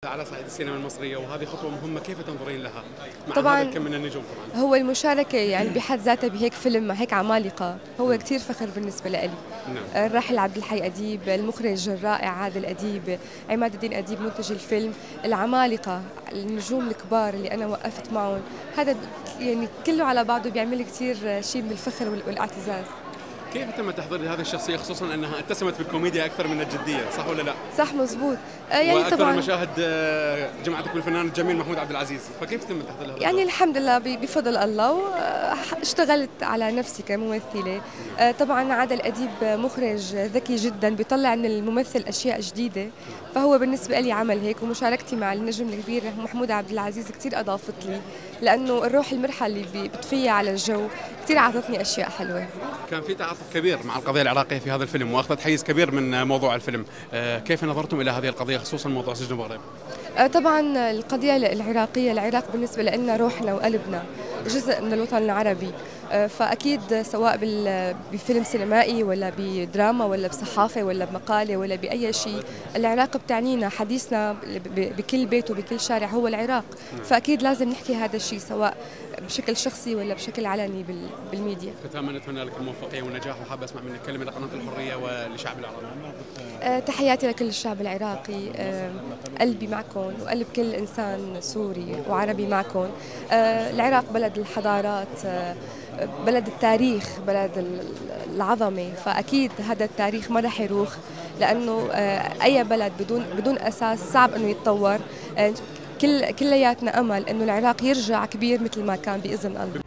على صعيد السينما المصرية، وهذه خطوة مهمة، كيف تنظرين لها مع طبعا هذا الكم من النجوم؟ طبعا هو المشاركة يعني بحد ذاتها بهيك فيلم مع هيك عمالقة هو كتير فخر بالنسبة لي. نعم. الراحل عبد الحي أديب، المخرج الرائع عادل أديب، عماد الدين أديب منتج الفيلم، العمالقة النجوم الكبار اللي أنا وقفت معهم، هذا يعني كله على بعضه بيعمل كتير شيء من الفخر والاعتزاز. كيف تم تحضير هذه الشخصية، خصوصا أنها اتسمت بالكوميديا أكثر من الجدية، صح ولا لا؟ صح مزبوط. يعني وأكثر طبعا المشاهد جمعتك بالفنان الجميل محمود عبد العزيز، فكيف تم تحضير هذا يعني الدور؟ الحمد لله بفضل الله واشتغلت على نفسي كممثلة. طبعا عادل أديب مخرج ذكي جدا بيطلع من الممثل أشياء جديدة، فهو بالنسبة لي عمل هيك، ومشاركتي مع النجم الكبير محمود عبد العزيز كثير أضافت لي، لأنه الروح المرحة اللي بتفيها على الجو كثير عطتني أشياء حلوة. كان في تعاطف كبير مع القضية العراقية في هذا الفيلم، وأخذت حيز كبير من موضوع الفيلم، كيف نظرتم إلى هذه القضية، خصوصا موضوع سجن المغرب؟ طبعا القضية العراقية، العراق بالنسبة لنا روحنا وقلبنا، جزء من الوطن العربي. فأكيد سواء بفيلم سينمائي ولا بدراما ولا بصحافة ولا بمقالة ولا بأي شيء، العراق بتعنينا، حديثنا بكل بيت وبكل شارع هو العراق، فأكيد لازم نحكي هذا الشيء سواء بشكل شخصي ولا بشكل علني بالميديا. ختاما نتمنى لك الموفقية والنجاح، وحاب أسمع منك كلمة لقناة الحرية ولشعب العراق. تحياتي لكل الشعب العراقي، قلبي معكم وقلب كل إنسان سوري وعربي معكم. العراق بلد الحضارات، بلد التاريخ، بلد العظمة، فأكيد هذا التاريخ ما رح يروح، لأنه أي بلد بدون أساس صعب أنه يتطور. كلياتنا أمل أنه العراق يرجع كبير مثل ما كان بإذن الله.